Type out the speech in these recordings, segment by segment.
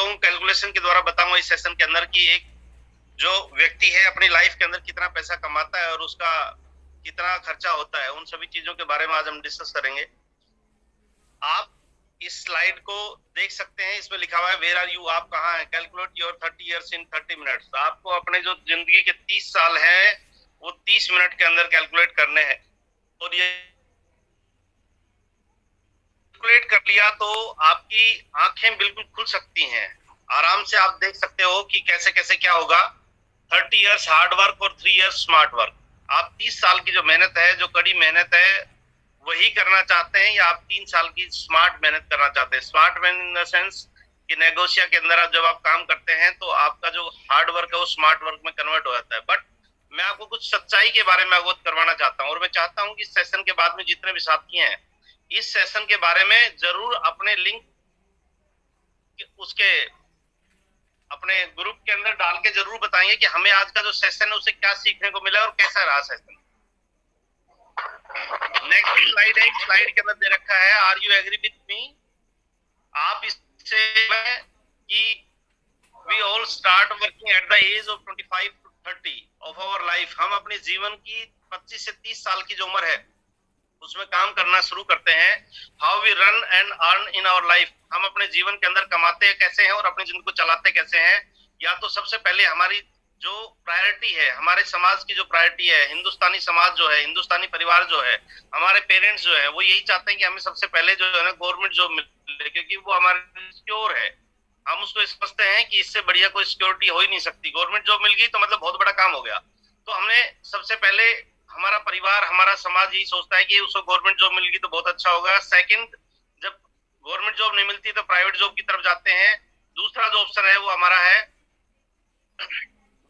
बताऊं, कैलकुलेशन के द्वारा बताऊंगा इस सेशन के अंदर कि एक जो व्यक्ति है अपनी लाइफ के अंदर कितना पैसा कमाता है और उसका कितना खर्चा होता है, उन सभी चीजों के बारे में आज हम डिस्कस करेंगे। आप इस स्लाइड को देख सकते हैं, इसमें लिखा हुआ है वेयर आर यू, आप कहाँ हैं, calculate your 30 years in 30 minutes. आपको अपने जो जिंदगी के 30 साल हैं वो 30 मिनट के अंदर कैलकुलेट करने हैं। और ये कैलकुलेट कर लिया तो आपकी आंखें बिल्कुल खुल सकती हैं, आराम से आप देख सकते हो कि कैसे कैसे क्या होगा। 30 इयर्स हार्ड वर्क और 3 इयर्स स्मार्ट वर्क। आप 30 साल की जो मेहनत है, जो कड़ी मेहनत है, वही करना चाहते हैं, या आप 3 साल की स्मार्ट मेहनत करना चाहते हैं। स्मार्ट मेहनत इन द सेंस कि नेगोशिया के अंदर जब आप काम करते हैं तो आपका जो हार्ड वर्क है वो स्मार्ट वर्क में कन्वर्ट हो जाता है। बट मैं आपको कुछ सच्चाई के बारे में अवगत करवाना चाहता हूँ, और मैं चाहता हूँ कि इस सेशन के बाद में जितने भी साथी हैं इस सेशन के बारे में जरूर अपने लिंक उसके अपने ग्रुप के अंदर डाल के जरूर बताएंगे कि हमें आज का जो सेशन है उसे क्या सीखने को मिला और कैसा रहा सेशन। नेक्स्ट स्लाइड है, स्लाइड के अंदर दे रखा है are you agree with me. आप इससे कि we all start working at the age of 25 to 30 of our life. हम अपने जीवन की 25 से 30 साल की जो उम्र है उसमें काम करना शुरू करते हैं। How we run and earn in our life, हम अपने जीवन के अंदर कमाते कैसे हैं और अपने जीवन को चलाते कैसे हैं। या तो सबसे पहले हमारी जो प्रायोरिटी है, हमारे समाज की जो प्रायोरिटी है, हिंदुस्तानी समाज जो है, हिंदुस्तानी परिवार जो है, हमारे पेरेंट्स जो है, वो यही चाहते हैं कि हमें सबसे पहले जो है ना गवर्नमेंट जॉब मिले, क्योंकि वो हमारे सिक्योर है। हम उसको समझते हैं कि इससे बढ़िया कोई सिक्योरिटी हो ही नहीं सकती। गवर्नमेंट जॉब मिल गई तो मतलब बहुत बड़ा काम हो गया। तो हमने सबसे पहले, हमारा परिवार, हमारा समाज यही सोचता है कि उसको गवर्नमेंट जॉब मिल गई तो बहुत अच्छा होगा। सेकंड, जब गवर्नमेंट जॉब नहीं मिलती तो प्राइवेट जॉब की तरफ जाते हैं। दूसरा जो ऑप्शन है वो हमारा है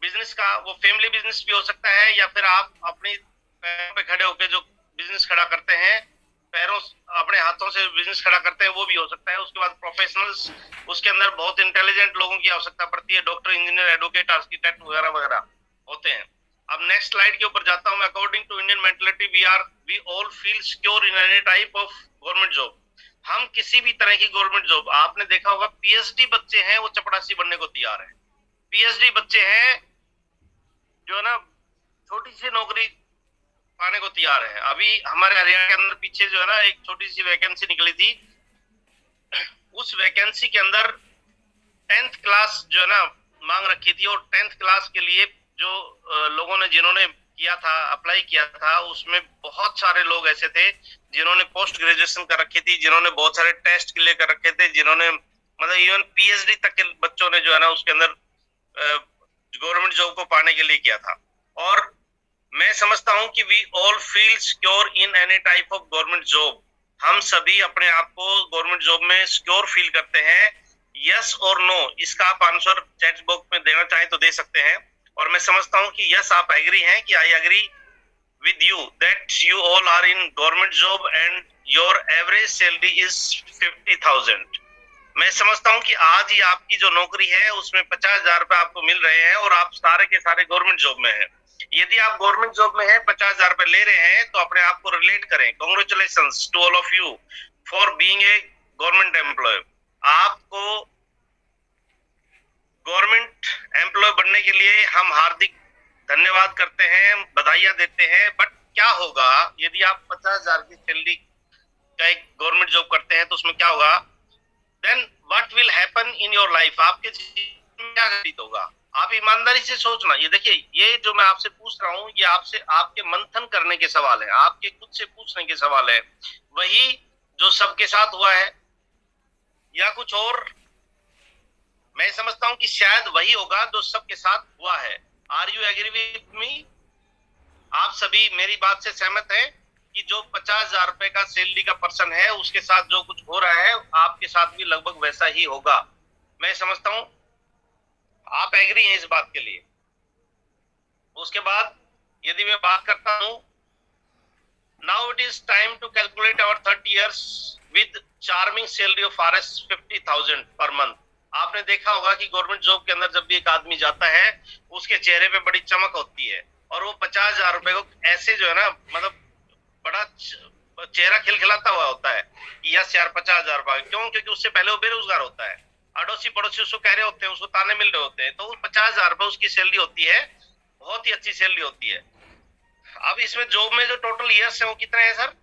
बिजनेस का। वो फैमिली बिजनेस भी हो सकता है, या फिर आप अपनी पैरों पे खड़े होकर जो बिजनेस खड़ा करते हैं, पैरों अपने हाथों से बिजनेस खड़ा करते हैं, वो भी हो सकता है। उसके बाद प्रोफेशनल्स, उसके अंदर बहुत इंटेलिजेंट लोगों की आवश्यकता पड़ती है, डॉक्टर, इंजीनियर, एडवोकेट, आर्किटेक्ट वगैरह वगैरह होते हैं। अब नेक्स्ट स्लाइड के ऊपर जाता हूं मैं। According to Indian mentality we all feel secure in any type of government job. हम किसी भी तरह की गवर्नमेंट जॉब, आपने देखा होगा पीएचडी बच्चे हैं वो चपरासी बनने को तैयार है। पीएचडी बच्चे हैं जो है ना छोटी सी नौकरी पाने को तैयार है। अभी हमारे हरियाणा के अंदर पीछे जो है ना एक छोटी सी वैकेंसी निकली थी, उस वैकेंसी के अंदर 10th क्लास जो है ना मांग रखी थी, और 10th क्लास के लिए जो लोगों ने, जिन्होंने किया था, अप्लाई किया था, उसमें बहुत सारे लोग ऐसे थे जिन्होंने पोस्ट ग्रेजुएशन कर रखी थी, जिन्होंने बहुत सारे टेस्ट क्लियर कर रखे थे, जिन्होंने मतलब इवन पीएचडी तक के बच्चों ने जो है ना उसके अंदर गवर्नमेंट जॉब को पाने के लिए किया था। और मैं समझता हूं कि we all feel secure in any type of government job. हम सभी अपने आप को गवर्नमेंट जॉब में सिक्योर फील करते हैं। यस और नो, इसका आप आंसर चैट बॉक्स में देना चाहें तो दे सकते हैं। और मैं समझता हूं कि यस आप एग्री हैं, कि I agree with you that you all are in government job and your average salary is 50,000। मैं समझता हूं कि आज ही आपकी जो नौकरी है उसमें 50,000 रुपए आपको मिल रहे हैं और आप सारे के सारे गवर्नमेंट जॉब में हैं। यदि आप गवर्नमेंट जॉब में हैं, 50,000 रुपए ले रहे हैं, तो अपने आप को रिलेट करें। Congratulations to all of you for being a government employee. आपको गवर्नमेंट एम्प्लॉय बनने के लिए हम हार्दिक धन्यवाद करते हैं, बधाइयां देते हैं। बट क्या होगा यदि आप 50,000 की सैलरी का एक गवर्नमेंट जॉब करते हैं, तो उसमें क्या होगा? Then what will happen in your life, आपके जीवन में क्या घटित होगा? आप ईमानदारी से सोचना। ये देखिए, ये जो मैं आपसे पूछ रहा हूँ ये आपसे, आपके मंथन करने के सवाल है, आपके खुद से पूछने के सवाल है। वही जो सबके साथ हुआ है या कुछ और? मैं समझता हूं कि शायद वही होगा जो सबके साथ हुआ है। Are you agree with me? आप सभी मेरी बात से सहमत हैं कि जो 50,000 रुपए का सैलरी का पर्सन है उसके साथ जो कुछ हो रहा है आपके साथ भी लगभग वैसा ही होगा। मैं समझता हूं आप एग्री हैं इस बात के लिए। उसके बाद यदि मैं बात करता हूं, now it is time to calculate our 30 years with charming salary of RS 50,000 per month. आपने देखा होगा कि गवर्नमेंट जॉब के अंदर जब भी एक आदमी जाता है उसके चेहरे पे बड़ी चमक होती है, और वो 50,000 रुपए को ऐसे जो है ना मतलब बड़ा चेहरा खिलखिलाता हुआ होता है कि यस यार 50,000 रुपए। क्यों? क्योंकि उससे पहले वो बेरोजगार होता है। अड़ोसी पड़ोसी उसको कह रहे होते हैं, उसको ताने मिल रहे होते हैं, तो 50,000 रुपए उसकी सैलरी होती है, बहुत ही अच्छी सैलरी होती है। अब इसमें जॉब में जो टोटल ईयर्स है वो कितने हैं सर?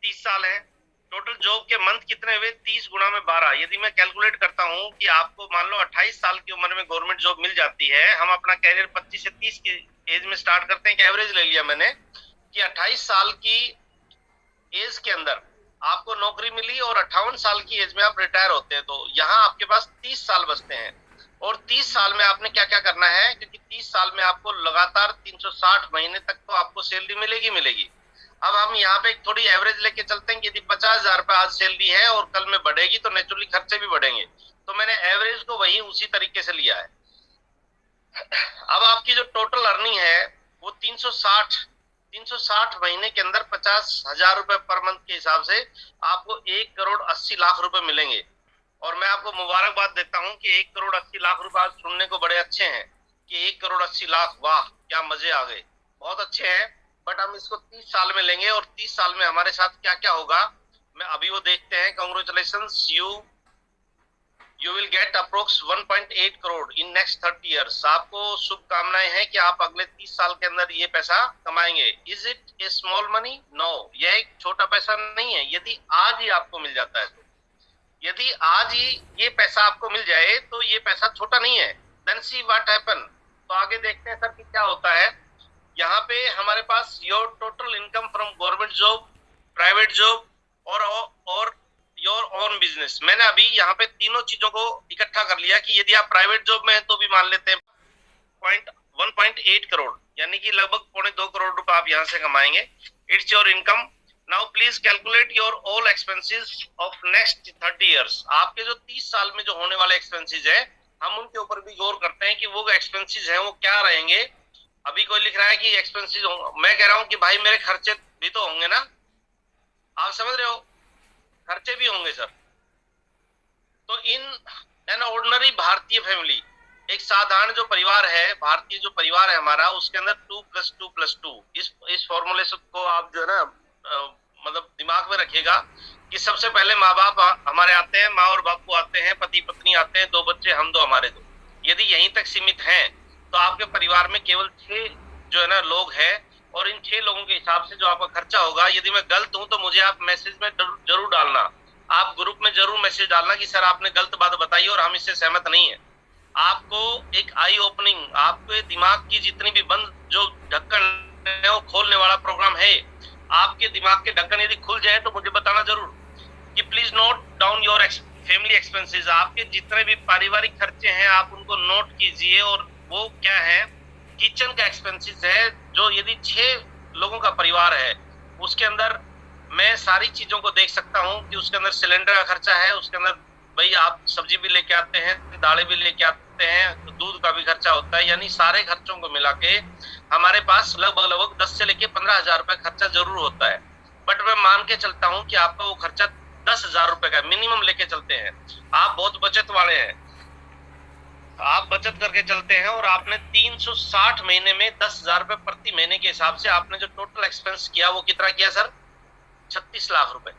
30 साल है। टोटल जॉब के मंथ कितने हुए? 30 गुणा में 12। यदि मैं कैलकुलेट करता हूँ कि आपको मान लो 28 साल की उम्र में गवर्नमेंट जॉब मिल जाती है, हम अपना कैरियर 25 से 30 की एज में स्टार्ट करते हैं, कि एवरेज ले लिया मैंने कि 28 साल की एज के अंदर आपको नौकरी मिली और 58 साल की एज में आप रिटायर होते हैं, तो यहाँ आपके पास 30 साल बचते हैं। और 30 साल में आपने क्या क्या करना है, क्योंकि 30 साल में आपको लगातार 360 महीने तक तो आपको सैलरी मिलेगी मिलेगी। अब हम यहाँ पे थोड़ी एवरेज लेके चलते हैं कि यदि 50,000 रुपए आज सैलरी है और कल में बढ़ेगी तो नेचुरली खर्चे भी बढ़ेंगे, तो मैंने एवरेज को वही उसी तरीके से लिया है। अब आपकी जो टोटल अर्निंग है वो 360 महीने के अंदर 50,000 रुपए पर मंथ के हिसाब से आपको 1,80,00,000 रुपए मिलेंगे। और मैं आपको मुबारकबाद देता हूं कि 1,80,00,000 रुपए आज सुनने को बड़े अच्छे हैं कि 1,80,00,000, वाह क्या मजे आ गए, बहुत अच्छे हैं। बट हम इसको 30 साल में लेंगे और 30 साल में हमारे साथ क्या क्या होगा मैं अभी वो देखते हैं। Congratulations, you will get approx 1.8 crore in next 30 years. आपको शुभकामनाएं हैं कि आप अगले 30 साल के अंदर ये पैसा कमाएंगे। Is it a small money? No, यह एक छोटा पैसा नहीं है यदि आज ही आपको मिल जाता है तो। यदि आज ही ये पैसा आपको मिल जाए तो ये पैसा छोटा नहीं है। Then see what happen. तो आगे देखते हैं सर कि क्या होता है। यहाँ पे हमारे पास your total income from government job, private job और योर ओन बिजनेस। मैंने अभी यहाँ पे तीनों चीजों को इकट्ठा कर लिया कि यदि आप प्राइवेट जॉब में हैं तो भी मान लेते हैं 1.8 करोड़, यानी कि लगभग 2.25 करोड़ रुपए आप यहाँ से कमाएंगे। It's your income. Now please calculate your all expenses of next 30 years. आपके जो 30 साल में जो होने वाले एक्सपेंसेस है हम उनके ऊपर भी गौर करते हैं कि वो एक्सपेंसेस हैं वो क्या रहेंगे। अभी कोई लिख रहा है कि एक्सपेंसेस, मैं कह रहा हूं कि भाई मेरे खर्चे भी तो होंगे ना, आप समझ रहे हो, खर्चे भी होंगे सर। तो इन एन ऑर्डिनरी भारतीय फैमिली, एक साधारण जो परिवार है, भारतीय जो परिवार है हमारा, उसके अंदर 2+2+2 इस फॉर्मूले को आप जो है ना मतलब दिमाग में रखिएगा कि सबसे पहले माँ बाप हमारे आते हैं, माँ और बापू आते हैं, पति पत्नी आते हैं, 2 बच्चे, हम 2 हमारे 2। यदि यहीं तक सीमित हैं तो आपके परिवार में केवल 6 जो है ना लोग हैं, और इन 6 लोगों के हिसाब से जो आपका खर्चा होगा, यदि मैं गलत हूं तो मुझे आप मैसेज में जरूर डालना, आप ग्रुप में जरूर मैसेज डालना कि सर आपने गलत बात बताई और हम इससे सहमत नहीं है। आपको एक आई ओपनिंग, आपके दिमाग की जितनी भी बंद जो ढक्कन है वो खोलने वाला प्रोग्राम है। आपके दिमाग के ढक्कन यदि खुल जाए तो मुझे बताना जरूर कि please note down your family expenses. आपके जितने भी पारिवारिक खर्चे हैं आप उनको नोट कीजिए, और वो क्या है, किचन का एक्सपेंसेस है, जो यदि 6 लोगों का परिवार है उसके अंदर मैं सारी चीजों को देख सकता हूँ कि उसके अंदर सिलेंडर का खर्चा है, उसके अंदर भाई आप सब्जी भी लेके आते हैं, दालें भी लेके आते हैं, तो दूध का भी खर्चा होता है, यानी सारे खर्चों को मिला के हमारे पास लगभग 10 से लेके 15,000 रुपए खर्चा जरूर होता है। बट मैं मान के चलता हूँ कि आपका वो खर्चा 10,000 रुपए का मिनिमम लेके चलते हैं। आप बहुत बचत वाले हैं, आप बचत करके चलते हैं, और आपने 360 महीने में 10,000 रुपए प्रति महीने के हिसाब से आपने जो टोटल एक्सपेंस किया वो कितना किया सर? 36 लाख रुपए।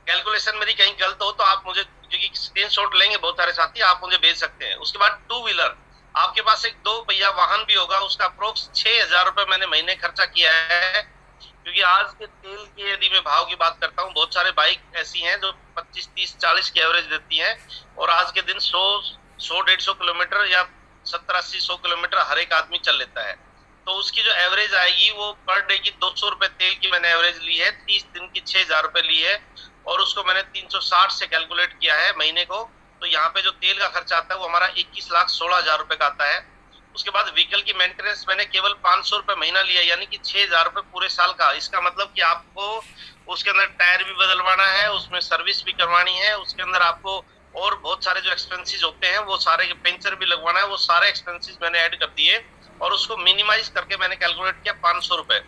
कैलकुलेशन मेरी कहीं गलत हो तो आप मुझे, क्योंकि स्क्रीनशॉट लेंगे बहुत सारे साथी, आप मुझे भेज सकते हैं। उसके बाद 2 व्हीलर, आपके पास एक 2 पहिया वाहन भी होगा, उसका अप्रोक्स 6,000 रुपए मैंने महीने खर्चा किया है। क्योंकि आज के तेल के यदि मैं भाव की बात करता हूँ, बहुत सारे बाइक ऐसी हैं जो 25, 30, 40 की एवरेज देती हैं, और आज के दिन 100-150 किलोमीटर या 70-80-100 किलोमीटर हर एक आदमी चल लेता है। तो उसकी जो एवरेज आएगी वो पर डे की 200 रुपए तेल की मैंने एवरेज ली है, 30 दिन की 6,000 रुपए ली है, और उसको मैंने 360 से कैलकुलेट किया है महीने को। तो यहाँ पे जो तेल का खर्चा आता है वो हमारा 21,16,000 रुपए का आता है। उसके बाद व्हीकल की मेंटेनेंस मैंने केवल 500 रुपए महीना लिया, यानी कि 6,000 रुपए पूरे साल का। इसका मतलब कि आपको उसके अंदर टायर भी बदलवाना है, उसमें सर्विस भी करवानी है, उसके अंदर आपको और बहुत सारे जो एक्सपेंसेस होते हैं वो सारे, पेंचर भी लगवाना है, वो सारे एक्सपेंसेस मैंने ऐड कर दिए और उसको मिनिमाइज करके मैंने कैलकुलेट किया 500 रुपए।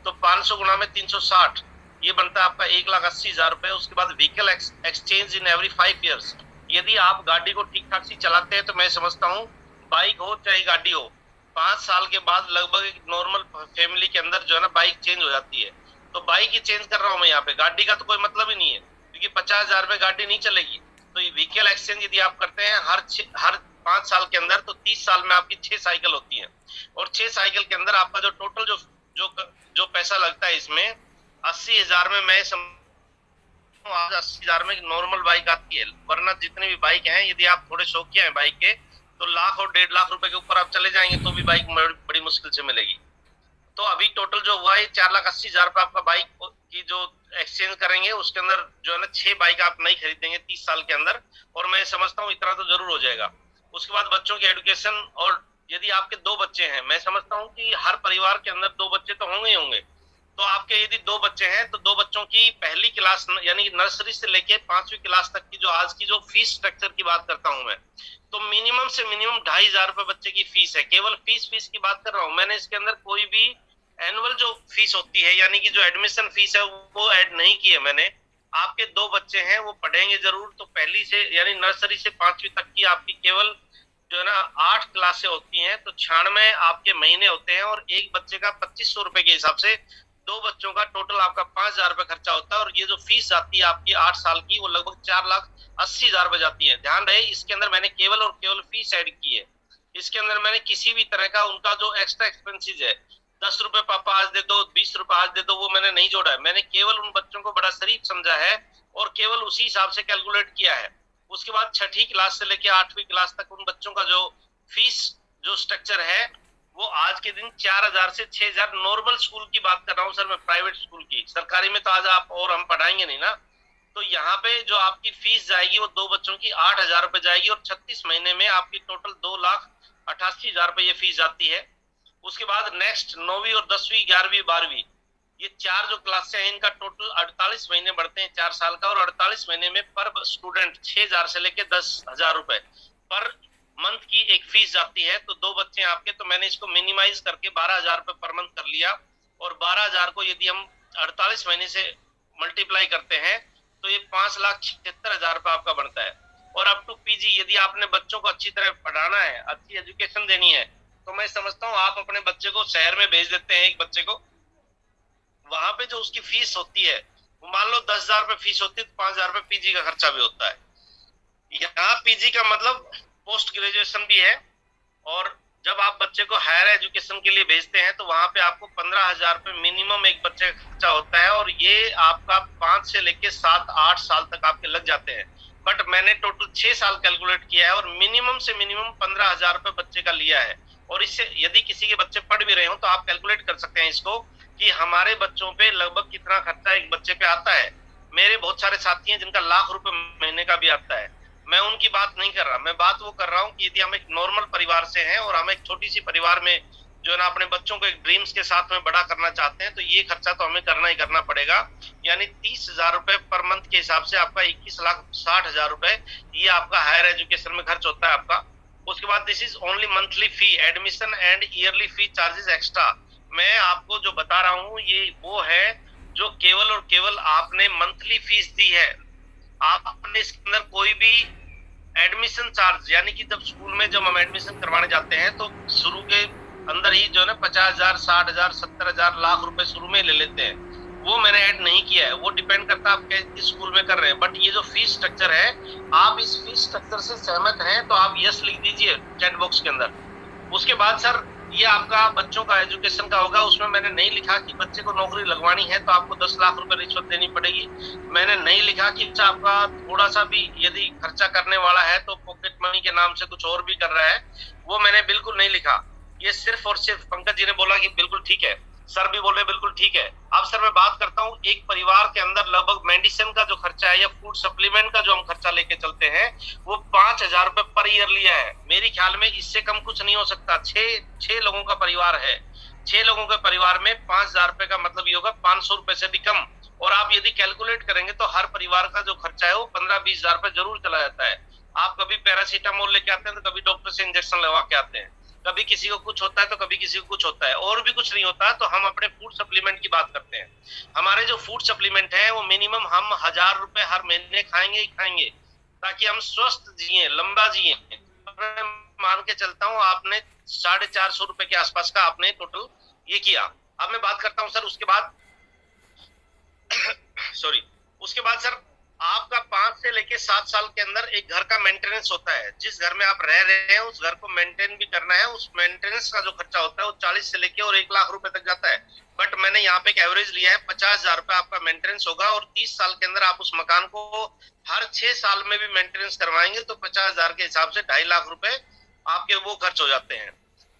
तो 500 गुना में 360, ये बनता है आपका 1,80,000 रुपए। उसके बाद vehicle exchange in every 5 years. यदि आप गाड़ी को ठीक ठाक सी चलाते हैं तो मैं समझता हूँ, बाइक हो चाहे गाड़ी हो, 5 साल के बाद लगभग एक नॉर्मल फैमिली के अंदर जो है ना बाइक चेंज हो जाती है। तो बाइक ही चेंज कर रहा हूँ मैं यहाँ पे, गाड़ी का तो कोई मतलब ही नहीं है, क्योंकि 50,000 में गाड़ी नहीं चलेगी। तो ये व्हीकल एक्सचेंज यदि आप करते हैं हर 5 साल के अंदर, तो 30 साल में आपकी 6 साइकिल होती है, और 6 साइकिल के अंदर आपका जो टोटल जो जो पैसा लगता है इसमें 80,000 में, मैं आज 80,000 में नॉर्मल बाइक आती है। वरना जितने भी बाइक हैं, यदि आप थोड़े शौकिया हैं बाइक के, तो लाख और 1.5 लाख रुपए के ऊपर आप चले जाएंगे तो भी बाइक बड़ी मुश्किल से मिलेगी। तो अभी टोटल जो हुआ है 4,80,000 रुपए आपका बाइक की जो एक्सचेंज करेंगे, उसके अंदर जो है ना 6 बाइक आप नहीं खरीदेंगे 30 साल के अंदर, और मैं समझता हूँ इतना तो जरूर हो जाएगा। उसके बाद बच्चों की एजुकेशन, और यदि आपके 2 बच्चे हैं, मैं समझता हूँ कि हर परिवार के अंदर 2 बच्चे तो होंगे ही होंगे। तो आपके यदि 2 बच्चे हैं तो 2 बच्चों की पहली क्लास यानी नर्सरी से लेके 5वीं क्लास तक की जो आज की जो फीस स्ट्रक्चर की बात करता हूं मैं, तो मिनिमम से मिनिमम 2,500 रुपए बच्चे की फीस है। केवल फीस की बात कर रहा हूं, मैंने इसके अंदर कोई भी एनुअल जो फीस होती है यानी कि जो एडमिशन फीस है वो ऐड नहीं की है मैंने। आपके 2 बच्चे हैं, वो पढ़ेंगे जरूर, तो पहली से यानी नर्सरी से 5वीं तक की आपकी केवल जो है ना 8 क्लासें होती हैं, तो 96 आपके महीने होते हैं, और एक बच्चे का 2,500 रुपए के हिसाब से 2 बच्चों का टोटल आपका 5,000 रुपए खर्चा होता है। और ये जो फीस आती है आपकी 8 साल की, वो लगभग 4,80,000 रुपए जाती है। ध्यान रहे, इसके अंदर मैंने केवल और केवल फीस ऐड की है। इसके अंदर मैंने किसी भी तरह का उनका जो एक्स्ट्रा एक्सपेंसेस है, 10 रुपए पापा आज दे दो, 20 रुपए आज दे दो, वो मैंने नहीं जोड़ा है। मैंने केवल उन बच्चों को बड़ा शरीफ समझा है और केवल उसी हिसाब से कैलकुलेट किया है। उसके बाद 6ठी क्लास से लेकर 8वीं क्लास तक उन बच्चों का जो फीस जो स्ट्रक्चर है, वो आज के दिन 4,000 से 6,000, नॉर्मल स्कूल की बात कर रहा हूँ सर मैं, प्राइवेट स्कूल की। सरकारी में तो आज आप और हम पढ़ाएंगे नहीं ना। तो यहाँ पे जो आपकी फीस जाएगी वो 2 बच्चों की 8,000 रुपए जाएगी, और 36 महीने में आपकी टोटल 2,88,000 रुपए ये फीस जाती है। उसके बाद नेक्स्ट 9वीं और 10वीं 11वीं 12वीं, ये 4 जो क्लासें हैं, इनका टोटल 48 महीने बढ़ते हैं 4 साल का, और 48 महीने में पर स्टूडेंट 6,000 से लेके 10,000 रुपए पर मंथ की एक फीस जाती है। तो 2 बच्चे आपके, तो मैंने इसको मिनिमाइज करके 12,000 रुपए पर मंथ कर लिया, और 12,000 को यदि हम 48 महीने से मल्टीप्लाई करते हैं तो ये 5,76,000 रुपए आपका बनता है। और अप टू पीजी, यदि आपने बच्चों को अच्छी तरह पढ़ाना है, अच्छी एजुकेशन देनी है, तो मैं समझता हूँ आप अपने बच्चे को शहर में भेज देते हैं, एक बच्चे को, वहां पे जो उसकी फीस होती है, मान लो 10,000 रुपए फीस होती है, तो 5,000 रुपए पीजी का खर्चा भी होता है। यहाँ पीजी का मतलब पोस्ट ग्रेजुएशन भी है। और जब आप बच्चे को हायर एजुकेशन के लिए भेजते हैं, तो वहां पे आपको 15,000 रुपए मिनिमम एक बच्चे का खर्चा होता है, और ये आपका 5 से लेके 7-8 साल तक आपके लग जाते हैं। बट मैंने टोटल 6 साल कैलकुलेट किया है, और मिनिमम से मिनिमम 15,000 रुपए बच्चे का लिया है। और इससे यदि किसी के बच्चे पढ़ भी रहे हो, तो आप कैलकुलेट कर सकते हैं इसको कि हमारे बच्चों पे लगभग कितना खर्चा एक बच्चे पे आता है। मेरे बहुत सारे साथी हैं जिनका लाख रुपए महीने का भी आता है। मैं उनकी बात नहीं कर रहा, मैं बात वो कर रहा हूँ कि यदि हम एक नॉर्मल परिवार से हैं और हम एक छोटी सी परिवार में जो है ना अपने बच्चों को एक ड्रीम्स के साथ में बड़ा करना चाहते हैं, तो ये खर्चा तो हमें करना ही करना पड़ेगा। यानी 30,000 रुपए पर मंथ के हिसाब से आपका 21,60,000 रुपए ये आपका हायर एजुकेशन में खर्च होता है आपका। उसके बाद this is only monthly fee, admission and yearly fee charges extra. मैं आपको जो बता रहा हूँ ये वो है जो केवल और केवल आपने मंथली फीस दी है। आपने इसके अंदर कोई भी एडमिशन चार्ज, यानी कि जब स्कूल में जब हम एडमिशन करवाने जाते हैं, तो शुरू के अंदर ही जो है ना 50,000, 60,000, 70,000, लाख रुपए शुरू में ले लेते हैं, वो मैंने ऐड नहीं किया है। वो डिपेंड करता है आप किस स्कूल में कर रहे हैं। बट ये जो फीस स्ट्रक्चर है, आप इस फीस स्ट्रक्चर से सहमत हैं तो आप यस लिख दीजिए चैट बॉक्स के अंदर। उसके बाद सर ये आपका बच्चों का एजुकेशन का होगा, उसमें मैंने नहीं लिखा कि बच्चे को नौकरी लगवानी है तो आपको 10 लाख रुपए रिश्वत देनी पड़ेगी। मैंने नहीं लिखा कि आपका थोड़ा सा भी यदि खर्चा करने वाला है तो पॉकेट मनी के नाम से कुछ और भी कर रहा है, वो मैंने बिल्कुल नहीं लिखा। ये सिर्फ और सिर्फ पंकज जी ने बोला कि बिल्कुल ठीक है, सर भी बोले बिल्कुल ठीक है। अब सर मैं बात करता हूँ, एक परिवार के अंदर लगभग मेडिसिन का जो खर्चा है या फूड सप्लीमेंट का जो हम खर्चा लेके चलते हैं, वो 5,000 रुपए पर ईयर लिया है। मेरे ख्याल में इससे कम कुछ नहीं हो सकता। 6 लोगों का परिवार है, 6 लोगों के परिवार में 5,000 रुपए का मतलब ये होगा 500 रुपए से भी कम। और आप यदि कैलकुलेट करेंगे तो हर परिवार का जो खर्चा है वो 15-20 हजार रुपए जरूर चला जाता है। आप कभी पैरासीटामोल लेके आते हैं तो कभी डॉक्टर से इंजेक्शन लगवा के आते हैं, कभी किसी को कुछ होता है तो कभी किसी को कुछ होता है, और भी कुछ नहीं होता। तो हम अपने फूड सप्लीमेंट की बात करते हैं। हमारे जो फूड सप्लीमेंट है वो मिनिमम हम 1,000 रुपए हर महीने खाएंगे ही खाएंगे, ताकि हम स्वस्थ जिए, लंबा जिए। मान के चलता हूँ आपने 450 रुपए के आसपास का आपने टोटल ये किया। अब मैं बात करता हूँ सर उसके बाद सॉरी, उसके बाद सर आपका 5 से लेके 7 साल के अंदर एक घर का मेंटेनेंस होता है। जिस घर में आप रह रहे हैं उस घर को मेंटेन भी करना है, उस मेंटेनेंस का जो खर्चा होता है वो 40 से लेके और 1 लाख रुपए तक जाता है। बट मैंने यहाँ पे एक एवरेज लिया है, 50,000 रुपए आपका मेंटेनेंस होगा और 30 साल के अंदर आप उस मकान को हर 6 साल में भी मेंटेनेंस करवाएंगे तो 50,000 के हिसाब से 2.5 लाख रुपए आपके वो खर्च हो जाते हैं।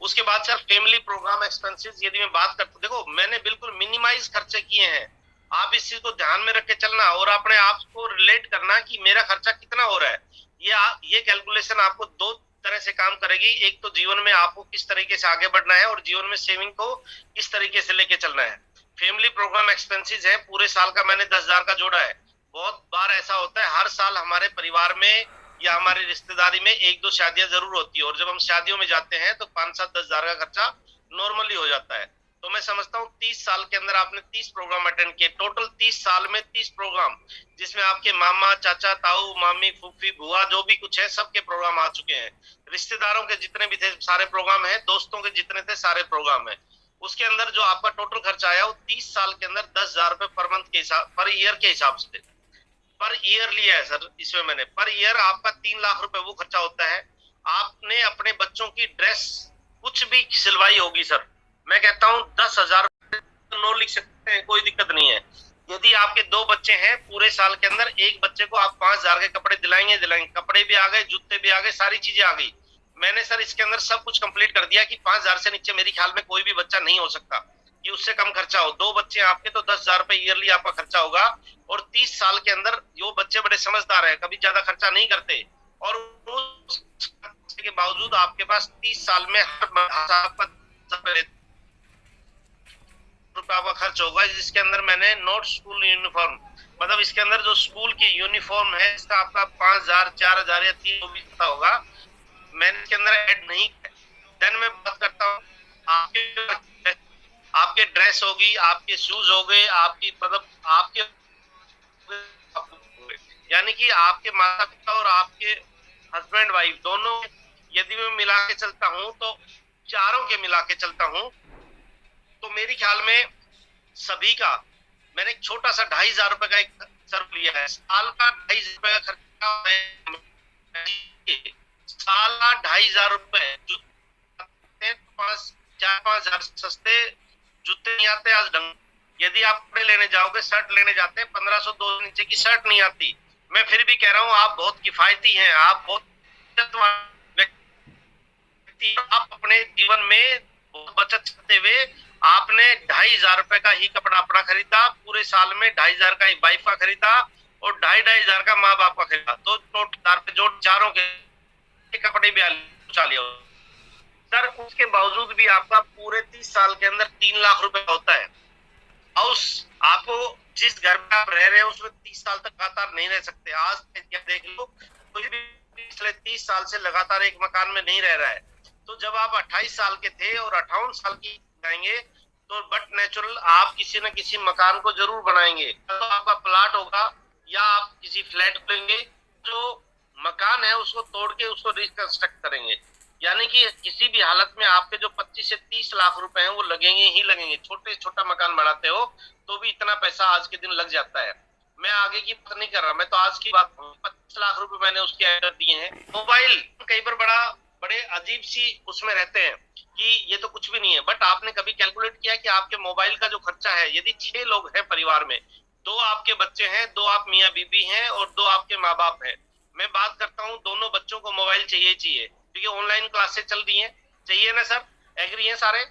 उसके बाद सर फैमिली प्रोग्राम एक्सपेंसेस यदि मैं बात करता हूँ, देखो मैंने बिल्कुल मिनिमाइज खर्चे किए हैं। आप इस चीज को ध्यान में रख के चलना और अपने आप को रिलेट करना कि मेरा खर्चा कितना हो रहा है। ये कैलकुलेशन आपको दो तरह से काम करेगी। एक तो जीवन में आपको किस तरीके से आगे बढ़ना है और जीवन में सेविंग को किस तरीके से लेके चलना है। फैमिली प्रोग्राम एक्सपेंसेस है, पूरे साल का मैंने 10,000 का जोड़ा है। बहुत बार ऐसा होता है हर साल हमारे परिवार में या हमारी रिश्तेदारी में 1-2 शादियां जरूर होती है और जब हम शादियों में जाते हैं तो 5-7-10,000 का खर्चा नॉर्मली हो जाता है। तो मैं समझता हूँ 30 साल के अंदर आपने 30 प्रोग्राम अटेंड किए, टोटल 30 साल में 30 प्रोग्राम, जिसमें आपके मामा चाचा ताऊ मामी फूफी बुआ जो भी कुछ है सबके प्रोग्राम आ चुके हैं। रिश्तेदारों के जितने भी थे सारे प्रोग्राम है, दोस्तों के जितने थे सारे प्रोग्राम है। उसके अंदर जो आपका टोटल खर्चा आया वो 30 साल के अंदर 10,000 रुपए पर मंथ के हिसाब पर ईयर के हिसाब से पर ईयर लिया है सर। इसमें मैंने पर ईयर आपका 3 लाख रुपए वो खर्चा होता है। आपने अपने बच्चों की ड्रेस कुछ भी सिलवाई होगी सर, मैं कहता हूँ 10,000 नो लिख सकते हैं, कोई दिक्कत नहीं है। यदि आपके 2 बच्चे हैं पूरे साल के अंदर एक बच्चे को आप 5,000 के कपड़े दिलाएंगे, कपड़े भी आ गए, जूते भी आ गए, सारी चीजें आ गई। मैंने सर इसके अंदर सब कुछ कंप्लीट कर दिया कि 5,000 से नीचे मेरे ख्याल में कोई भी बच्चा नहीं हो सकता कि उससे कम खर्चा हो। 2 बच्चे आपके तो 10,000 रुपए ईयरली आपका खर्चा होगा और 30 साल के अंदर जो बच्चे बड़े समझदार है कभी ज्यादा खर्चा नहीं करते और उस के बावजूद आपके पास 30 साल में हर रुपया का खर्च होगा, जिसके अंदर मैंने नॉट स्कूल यूनिफॉर्म मतलब इसके अंदर जो स्कूल की यूनिफॉर्म है इसका आपका 5,000 4,000 या 3 भी होगा, मैंने इसके अंदर ऐड नहीं किया। देन मैं बात करता हूँ आपके ड्रेस होगी, आपके शूज हो गए, आपकी मतलब आपके यानी कि आपके माता पिता और आपके हस्बैंड वाइफ दोनों यदि मैं मिला के चलता हूँ तो चारों के मिला के चलता हूँ तो मेरी ख्याल में सभी का मैंने एक छोटा सा 2,500 रुपए का एक सर्व लिया है। साल का 2,500 रुपए का खर्चा साल का 2,500 रुपए, 4-5 हजार सस्ते जूते नहीं आते आज ढंग। यदि आप कपड़े लेने जाओगे शर्ट लेने जाते हैं 1,500 2 नीचे की शर्ट नहीं आती। मैं फिर भी कह रहा हूँ आप बहुत किफायती हैं, आप बहुत आप अपने जीवन में बहुत बचत करते हुए आपने 2,500 रुपए का ही कपड़ा अपना खरीदा, पूरे साल में 2,500 का ही वाइफ का खरीदा और 2,500 का माँ बाप का खरीदा, तो टोटल पे जोड़ चारों के कपड़े भी लिया सर। उसके बावजूद भी आपका पूरे 30 साल के अंदर 3 लाख रुपए होता है। हाउस आपको जिस घर में आप रह रहे हैं उसमें 30 साल तक लगातार नहीं रह सकते। आज देख लो कोई भी पिछले 30 साल से लगातार एक मकान में नहीं रह रहा है। तो जब आप 28 साल के थे और 58 साल की जाएंगे तो बट नेचुरल आप किसी न किसी मकान को जरूर बनाएंगे, तो आपका प्लाट होगा या आप किसी फ्लैट लेंगे, जो मकान है उसको तोड़ के उसको रिकंस्ट्रक्ट करेंगे। यानी कि किसी भी हालत में आपके जो 25 से 30 लाख रुपए हैं वो लगेंगे ही लगेंगे। छोटा मकान बनाते हो तो भी इतना पैसा आज के दिन लग जाता है। मैं आगे की बात नहीं कर रहा, मैं तो आज की बात 25 लाख रुपए मैंने उसके ऐड दिए हैं। मोबाइल कई बार बड़े अजीब सी उसमें रहते हैं कि ये तो कुछ भी नहीं है, बट आपने कभी कैलकुलेट किया कि आपके मोबाइल का जो खर्चा है, यदि 6 लोग हैं परिवार में, 2 आपके बच्चे हैं, 2 आप मियाँ बीबी हैं और 2 आपके माँ बाप हैं। मैं बात करता हूँ दोनों बच्चों को मोबाइल चाहिए क्योंकि ऑनलाइन क्लासेस चल रही हैं, चाहिए ना सर, एग्री हैं सारे।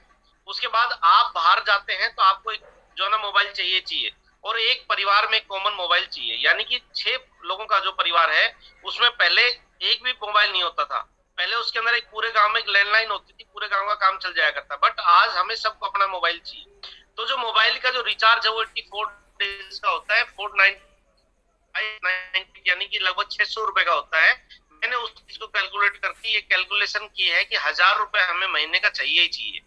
उसके बाद आप बाहर जाते हैं तो आपको एक जो ना मोबाइल चाहिए और एक परिवार में कॉमन मोबाइल चाहिए। यानी कि 6 लोगों का जो परिवार है उसमें पहले एक भी मोबाइल नहीं होता था, पहले उसके अंदर एक पूरे गांव में एक लैंडलाइन होती थी, पूरे गांव का काम चल जाया करता। बट आज हमें सबको अपना मोबाइल चाहिए। तो जो मोबाइल का जो रिचार्ज है वो 84 डेज का होता है, 490 यानी कि लगभग 600 रुपए का होता है। मैंने उस चीज को कैलकुलेट करके ये कैलकुलेशन की है कि 1,000 रुपए हमें महीने का चाहिए।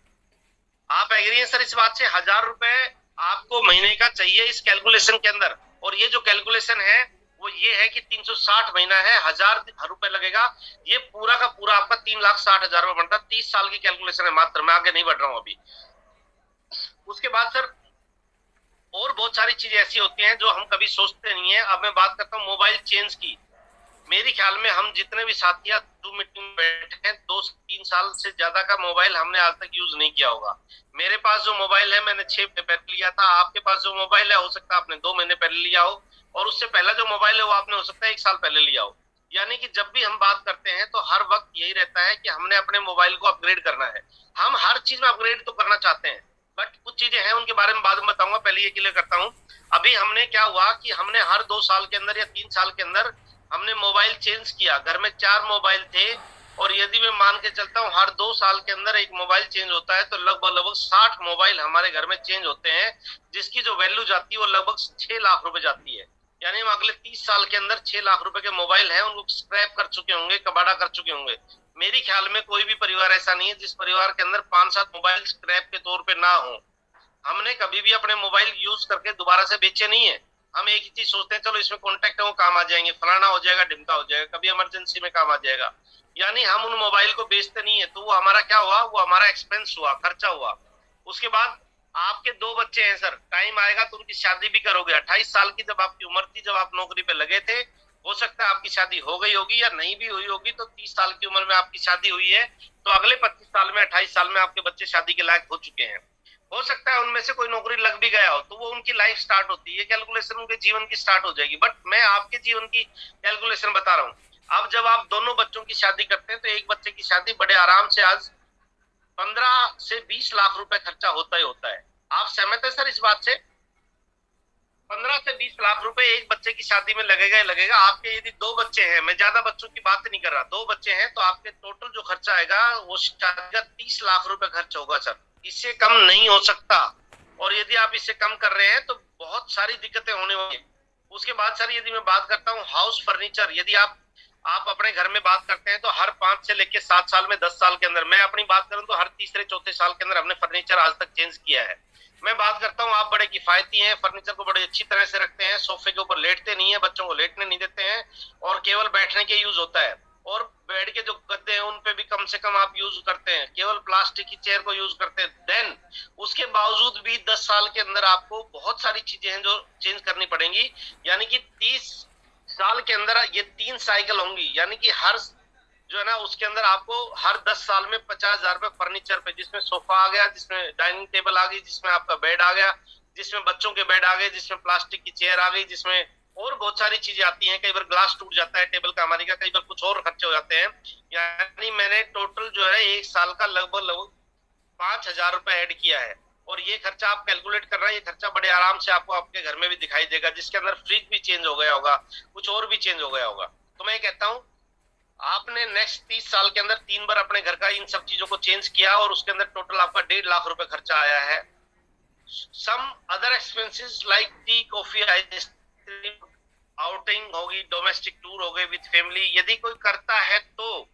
आप एग्री हैं सर इस बात से? 1,000 रुपए आपको महीने का चाहिए इस कैलकुलेशन के अंदर। और ये जो कैलकुलेशन है वो ये है कि 360 महीना है, 1,000 रुपए लगेगा, ये पूरा का पूरा आपका 3,60,000 रुपए बनता है। 30 साल की कैलकुलेशन है मात्र, मैं आगे नहीं बढ़ रहा हूँ अभी। उसके बाद सर और बहुत सारी चीजें ऐसी होती हैं जो हम कभी सोचते नहीं है। अब मैं बात करता हूँ मोबाइल चेंज की। मेरे ख्याल में हम जितने भी साथी जूम मीटिंग में बैठे हैं, 2 से 3 साल से ज्यादा का मोबाइल हमने आज तक यूज नहीं किया होगा। मेरे पास जो मोबाइल है मैंने 6 महीने पहले लिया था। आपके पास जो मोबाइल है हो सकता है आपने 2 महीने पहले लिया हो, और उससे पहला जो मोबाइल है वो आपने हो सकता है 1 साल पहले लिया हो। यानी कि जब भी हम बात करते हैं तो हर वक्त यही रहता है कि हमने अपने मोबाइल को अपग्रेड करना है। हम हर चीज में अपग्रेड तो करना चाहते हैं, बट कुछ चीजें हैं उनके बारे में बाद में बताऊंगा, पहले ये क्लियर करता हूँ। अभी हमने क्या हुआ कि हमने हर 2 साल के अंदर या 3 साल के अंदर हमने मोबाइल चेंज किया। घर में 4 मोबाइल थे, और यदि मैं मान के चलता हूँ हर 2 साल के अंदर एक मोबाइल चेंज होता है, तो लगभग लगभग 60 मोबाइल हमारे घर में चेंज होते हैं, जिसकी जो वैल्यू जाती है वो लगभग 6 लाख रुपए जाती है। यानी हम अगले 30 साल के अंदर 6 लाख रुपए के मोबाइल हैं उनको स्क्रैप कर चुके होंगे, कबाड़ा कर चुके होंगे। मेरे ख्याल में कोई भी परिवार ऐसा नहीं है जिस परिवार के अंदर 5-7 मोबाइल स्क्रैप के तौर पे ना हो। हमने कभी भी अपने मोबाइल यूज करके दोबारा से बेचे नहीं है। हम एक ही चीज सोचते हैं, चलो इसमें कॉन्टेक्ट है वो काम आ जाएंगे, फलाना हो जाएगा, ढिमका हो जाएगा, कभी इमरजेंसी में काम आ जाएगा। यानी हम उन मोबाइल को बेचते नहीं है। तो वो हमारा क्या हुआ, वो हमारा एक्सपेंस हुआ, खर्चा हुआ। उसके बाद आपके 2 बच्चे हैं सर, टाइम आएगा तो उनकी शादी भी करोगे। 28 साल की जब आपकी उम्र थी, जब आप नौकरी पे लगे थे, हो सकता है आपकी शादी हो गई होगी या नहीं भी हुई होगी। तो 30 साल की उम्र में आपकी शादी हुई है, तो अगले 25 साल में, 28 साल में आपके बच्चे शादी के लायक हो चुके हैं। हो सकता है उनमें से कोई नौकरी लग भी गया हो, तो वो उनकी लाइफ स्टार्ट होती है, कैलकुलेशन उनके जीवन की स्टार्ट हो जाएगी। बट मैं आपके जीवन की कैलकुलेशन बता रहा हूँ। अब जब आप दोनों बच्चों की शादी करते हैं तो एक बच्चे की शादी बड़े आराम से आज 15 से 20 लाख रुपए खर्चा होता ही होता है। आप सहमत है सर इस बात से? 15 से 20 लाख रुपए एक बच्चे की शादी में लगेगा ही लगेगा। आपके यदि 2 बच्चे हैं, मैं ज्यादा बच्चों की बात नहीं कर रहा, 2 बच्चे हैं, तो आपके टोटल जो खर्चा आएगा वो शादी का 30 लाख रुपए खर्च होगा सर। इससे कम नहीं हो सकता। और यदि आप इससे कम कर रहे हैं तो बहुत सारी दिक्कतें होने वाली है। उसके बाद सर यदि मैं बात करता हूँ हाउस फर्नीचर, यदि आप अपने घर में बात करते हैं तो हर 5 से लेकर 7 साल में, 10 साल के अंदर, मैं अपनी बात करूं तो हर तीसरे चौथे साल के अंदर हमने फर्नीचर आज तक चेंज किया है। मैं बात करता हूं, आप बड़े किफायती हैं, फर्नीचर को बड़े अच्छी तरह से रखते हैं, सोफे के ऊपर लेटते नहीं है, बच्चों को लेटने नहीं देते हैं, और केवल बैठने के यूज होता है। और बेड के जो गद्दे हैं उन पे भी कम से कम आप यूज करते हैं, केवल प्लास्टिक की चेयर को यूज करते हैं। देन उसके बावजूद भी 10 साल के अंदर आपको बहुत सारी चीजें हैं जो चेंज करनी पड़ेंगी। यानी कि 30 साल के अंदर ये 3 साइकिल होंगी। यानी कि हर जो है ना उसके अंदर आपको हर 10 साल में 50,000 रुपए फर्नीचर पे, जिसमें सोफा आ गया, जिसमें डाइनिंग टेबल आ गई, जिसमें आपका बेड आ गया, जिसमें बच्चों के बेड आ गए, जिसमें प्लास्टिक की चेयर आ गई, जिसमें और बहुत सारी चीजें आती हैं। कई बार ग्लास टूट जाता है टेबल का हमारी का, कई बार कुछ और खर्चे हो जाते हैं। यानी मैंने टोटल जो है 1 साल का लगभग 5,000 रुपए ऐड किया है। और ये खर्चा आप कैलकुलेट कर रहे हैं, ये खर्चा बड़े आराम से आपको आपके घर में भी दिखाई देगा, जिसके अंदर फ्रिज भी चेंज हो गया होगा, कुछ और भी चेंज हो गया होगा। तो मैं कहता हूँ आपने नेक्स्ट 30 साल के अंदर 3 बार अपने घर का इन सब चीजों को चेंज किया, और उसके अंदर टोटल आपका 1.5 लाख रुपए खर्चा आया है। Some other expenses like tea, coffee, ice cream, outing होगी, डोमेस्टिक टूर हो गए विद फैमिली, यदि कोई करता है तो,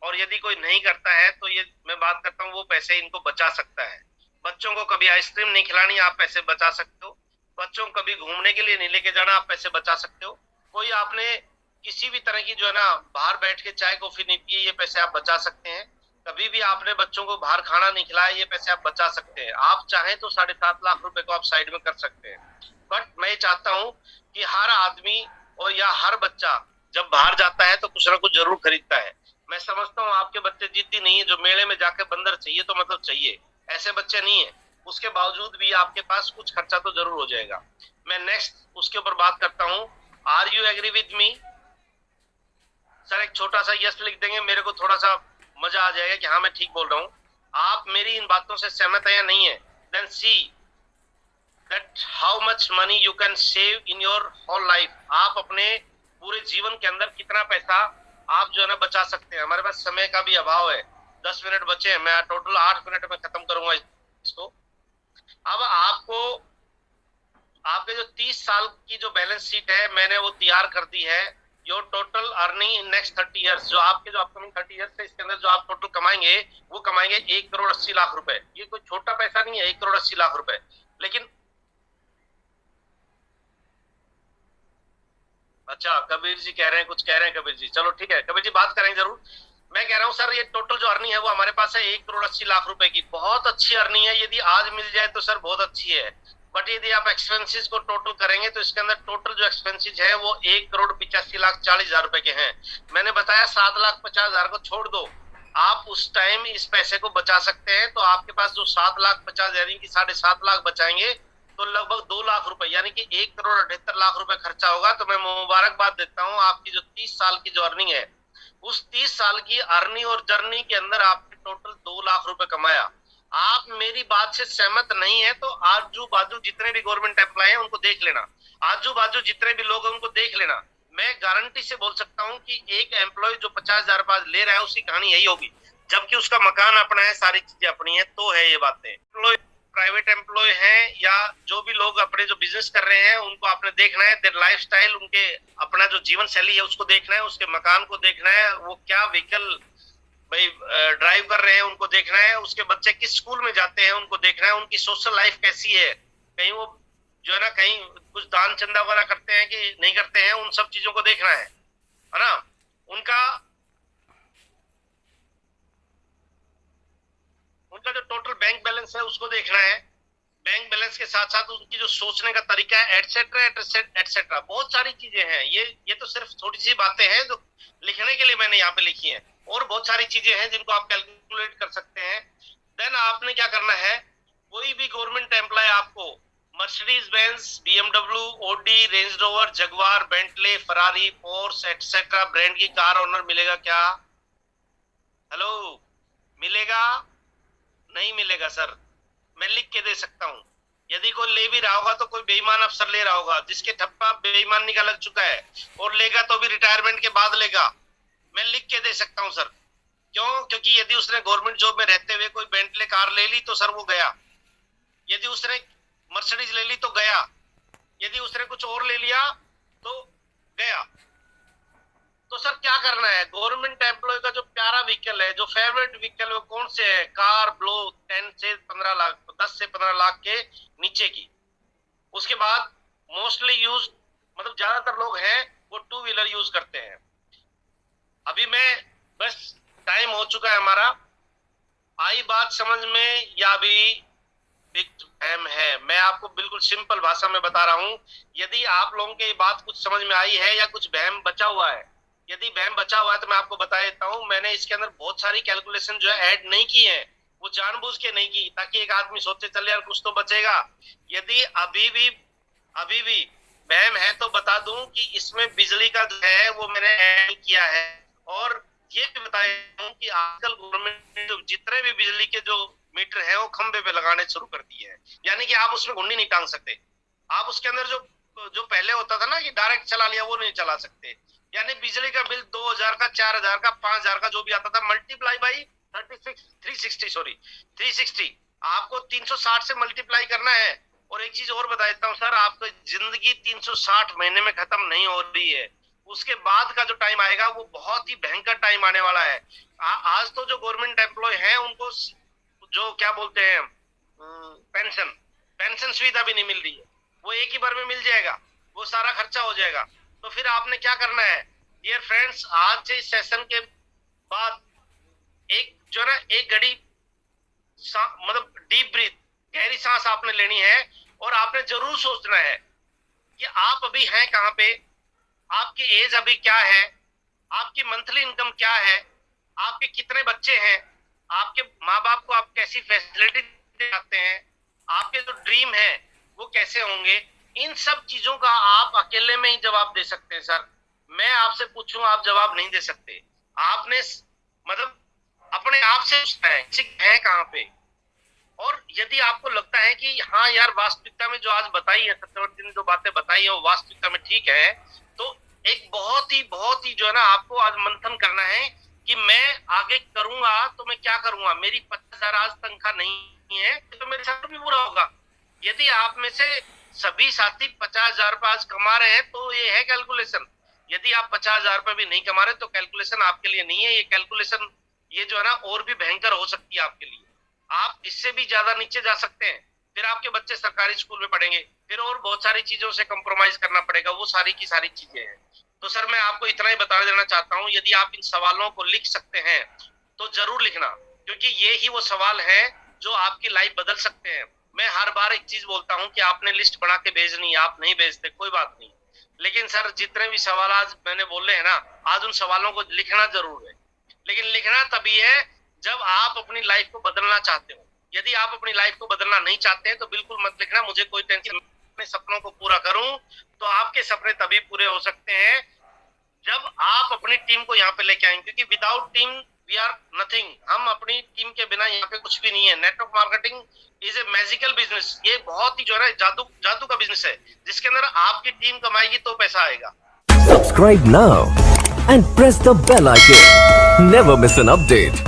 और यदि कोई नहीं करता है तो ये मैं बात करता हूँ वो पैसे इनको बचा सकता है। बच्चों को कभी आइसक्रीम नहीं खिलानी, आप पैसे बचा सकते हो। बच्चों को कभी घूमने के लिए नहीं लेके जाना, आप पैसे बचा सकते हो। कोई आपने किसी भी तरह की जो है ना बाहर बैठ के चाय कॉफी नहीं पिए, ये पैसे आप बचा सकते हैं। कभी भी आपने बच्चों को बाहर खाना नहीं खिलाया, ये पैसे आप बचा सकते हैं। आप चाहें तो 7.5 लाख रुपए को आप साइड में कर सकते हैं। बट मैं चाहता हूं कि हर आदमी और या हर बच्चा जब बाहर जाता है तो कुछ ना कुछ जरूर खरीदता है। मैं समझता हूँ आपके बच्चे जिद्दी नहीं है, जो मेले में जाके बंदर चाहिए तो मतलब चाहिए, ऐसे बच्चे नहीं है। उसके बावजूद भी आपके पास कुछ खर्चा तो जरूर हो जाएगा। मैं नेक्स्ट उसके ऊपर बात करता हूँ। Are you agree with me? Sir एक छोटा सा यस लिख देंगे, मेरे को थोड़ा सा मजा आ जाएगा कि हाँ मैं ठीक बोल रहा हूँ। आप मेरी इन बातों से सहमत है या नहीं है? Then see that how much money you can save in your whole life. आप अपने पूरे जीवन के अंदर कितना पैसा आप जो है ना बचा सकते हैं। हमारे पास समय का भी अभाव है, 10 मिनट बचे हैं, मैं टोटल 8 मिनट में खत्म करूंगा इसको। अब आपको आपके जो 30 साल की जो बैलेंस शीट है मैंने वो तैयार कर दी है। Your total earning in next 30 years, जो आपके जो अपकमिंग 30 ईयर्स है इसके अंदर जो आप टोटल कमाएंगे वो कमाएंगे 1,80,00,000 रुपए। ये कोई छोटा पैसा नहीं है, 1,80,00,000 रुपए। लेकिन अच्छा कबीर जी कह रहे हैं, कुछ कह रहे हैं कबीर जी, चलो ठीक है कबीर जी बात करेंगे जरूर। मैं कह रहा हूँ सर ये टोटल जो अर्निंग है वो हमारे पास है 1,80,00,000 रुपए की। बहुत अच्छी अर्निंग है, यदि आज मिल जाए तो सर बहुत अच्छी है। बट यदि आप एक्सपेंसेस को टोटल करेंगे तो इसके अंदर टोटल जो एक्सपेंसेस है वो 1,85,40,000 रुपए के हैं। मैंने बताया 7,50,000 को छोड़ दो, आप उस टाइम इस पैसे को बचा सकते हैं। तो आपके पास जो 7,50,000 यानी कि 7.5 लाख बचाएंगे तो लगभग 2 लाख रुपए यानी कि 1,78,00,000 रुपए खर्चा होगा। तो मैं मुबारकबाद देता हूँ, आपकी जो 30 साल की जो अर्निंग है उस 30 साल की अर्निंग और जर्नी के अंदर आपने टोटल 2 लाख रुपए कमाया। आप मेरी बात से सहमत नहीं है तो आजू बाजू जितने भी गवर्नमेंट एम्प्लॉय हैं उनको देख लेना, आजू बाजू जितने भी लोग हैं उनको देख लेना। मैं गारंटी से बोल सकता हूँ कि एक एम्प्लॉय जो 50,000 ले रहा है उसकी कहानी यही होगी, जबकि उसका मकान अपना है, सारी चीजें अपनी है। तो है ये बातें, प्राइवेट एम्प्लॉय हैं या जो भी लोग अपने जो बिजनेस कर रहे हैं उनको आपने देखना है, देयर लाइफस्टाइल, उनके अपना जो जीवन शैली है उसको देखना है, उसके मकान को देखना है, वो क्या व्हीकल भाई ड्राइव कर रहे हैं उनको देखना है, उसके बच्चे किस स्कूल में जाते हैं उनको देखना है, उनकी सोशल लाइफ कैसी है, कहीं वो जो है ना कहीं कुछ दान चंदा वगैरह करते हैं कि नहीं करते हैं, उन सब चीजों को देखना है ना। उनका उनका जो टोटल बैंक बैलेंस है उसको देखना है, बैंक बैलेंस के साथ साथ उनकी जो सोचने का तरीका है, एटसेट्रा एटसेट्रा, बहुत सारी चीजें हैं। ये तो सिर्फ थोड़ी सी बातें हैं जो लिखने के लिए मैंने यहाँ पे लिखी है, और बहुत सारी चीजें हैं जिनको आप कैलकुलेट कर सकते हैं। देन आपने क्या करना है, कोई भी गवर्नमेंट एम्प्लॉय आपको Mercedes Benz, BMW, Audi, Range Rover, Jaguar, Bentley, Ferrari, Porsche etcetera brand की कार ओनर मिलेगा क्या? हेलो, मिलेगा? नहीं मिलेगा सर। मैं लिख के दे सकता हूँ, यदि कोई ले भी रहा होगा तो कोई बेईमान अफसर ले रहा होगा जिसके ठप्पा बेईमानी का लग चुका है, और लेगा तो भी रिटायरमेंट के बाद लेगा। मैं लिख के दे सकता हूँ सर। क्यों? क्योंकि यदि उसने गवर्नमेंट जॉब में रहते हुए कोई बेंटले कार ले ली तो सर वो गया, यदि उसने मर्सिडीज ले ली तो गया, यदि उसने कुछ और ले लिया तो गया। तो सर क्या करना है, गवर्नमेंट एम्प्लॉय का जो प्यारा व्हीकल है, जो फेवरेट व्हीकल है, वो कौन से है? कार ब्लो 10 से 15 लाख, 10 से 15 लाख के नीचे की। उसके बाद मोस्टली यूज, मतलब ज्यादातर लोग हैं वो 2 व्हीलर यूज करते हैं। अभी मैं बस टाइम हो चुका है हमारा, आई बात समझ में या अभी बिग बहम है? मैं आपको बिल्कुल सिंपल भाषा में बता रहा हूं, यदि आप लोगों के ये बात कुछ समझ में आई है या कुछ बहम बचा हुआ है, यदि बहम बचा हुआ है तो मैं आपको बता देता हूं, मैंने इसके अंदर बहुत सारी कैलकुलेशन जो है ऐड नहीं की है, वो जानबूझ के नहीं की, ताकि एक आदमी सोचे चल यार कुछ तो बचेगा। यदि अभी भी बहम है तो बता दूं कि इसमें बिजली का जो है वो मैंने ऐड किया है, और ये भी बताया कि आजकल गवर्नमेंट ने जो जितने भी बिजली के जो मीटर है वो खंबे पे लगाने शुरू कर दिए हैं, यानी कि आप उसमें घुंडी नहीं टांग सकते। आप उसके अंदर जो जो पहले होता था ना कि डायरेक्ट चला लिया, वो नहीं चला सकते। यानी बिजली का बिल 2,000 का, 4,000 का, 5,000 का जो भी आता था, मल्टीप्लाई बाई 360 आपको 360 से मल्टीप्लाई करना है। और एक चीज और बता देता हूँ सर, आपकी जिंदगी 360 महीने में खत्म नहीं हो रही है, उसके बाद का जो टाइम आएगा वो बहुत ही भयंकर टाइम आने वाला है। आज तो जो गवर्नमेंट एम्प्लॉय हैं उनको जो क्या बोलते हैं पेंशन सुविधा भी नहीं मिल रही है, वो एक ही बार में मिल जाएगा, वो सारा खर्चा हो जाएगा। तो फिर आपने क्या करना है डियर फ्रेंड्स, आज से इस सेशन के बाद एक जो ना एक घड़ी मतलब डीप ब्रीथ, गहरी सांस आपने लेनी है, और आपने जरूर सोचना है कि आप अभी हैं कहाँ पे, आपकी एज अभी क्या है, आपकी मंथली इनकम क्या है, आपके कितने बच्चे हैं, आपके माँ बाप को आप कैसी फैसिलिटी देते हैं, आपके जो ड्रीम है वो कैसे होंगे। इन सब चीजों का आप अकेले में ही जवाब दे सकते हैं सर। मैं आपसे पूछूं आप जवाब नहीं दे सकते। आपने मतलब अपने आप से पूछना है कहाँ पे। और यदि आपको लगता है कि हाँ यार वास्तविकता में जो आज बताई है, सत्यवर्ती ने जो बातें बताई है वो वास्तविकता में ठीक है, तो एक बहुत ही जो है ना आपको आज मंथन करना है कि मैं आगे करूंगा तो मैं क्या करूंगा। मेरी 50,000 आज तनख्वाह नहीं है तो मेरे साथ भी बुरा होगा। यदि आप में से सभी साथी 50,000 रुपए आज कमा रहे हैं तो ये है कैलकुलेशन। यदि आप 50,000 रुपए भी नहीं कमा रहे तो कैलकुलेशन आपके लिए नहीं है। ये कैलकुलेशन ये जो है ना और भी भयंकर हो सकती है आपके लिए। आप इससे भी ज्यादा नीचे जा सकते हैं, फिर आपके बच्चे सरकारी स्कूल में पढ़ेंगे, फिर और बहुत सारी चीजों से कंप्रोमाइज करना पड़ेगा, वो सारी की सारी चीजें हैं। तो सर मैं आपको इतना ही बता देना चाहता हूँ, यदि आप इन सवालों को लिख सकते हैं तो जरूर लिखना, क्योंकि ये ही वो सवाल है जो आपकी लाइफ बदल सकते हैं। मैं हर बार एक चीज बोलता हूं कि आपने लिस्ट बना के भेजनी है, आप नहीं भेजते कोई बात नहीं, लेकिन सर जितने भी सवाल आज मैंने बोले हैं ना, आज उन सवालों को लिखना जरूर है, लेकिन लिखना तभी है जब आप अपनी लाइफ को बदलना चाहते हो। यदि आप अपनी लाइफ को बदलना नहीं चाहते हैं तो बिल्कुल मत लिखना, मुझे कोई टेंशन नहीं, अपने सपनों को पूरा करूं। तो आपके सपने तभी पूरे हो सकते हैं जब आप अपनी टीम को यहाँ पे लेके आएंगे, क्योंकि without team we are nothing. हम अपनी टीम के बिना यहाँ पे कुछ भी नहीं है। Network marketing is a magical business, ये बहुत ही जो है जादू जादू का बिजनेस है, जिसके अंदर आपकी टीम कमाएगी तो पैसा आएगा। Subscribe now and press the bell icon. Never miss an update.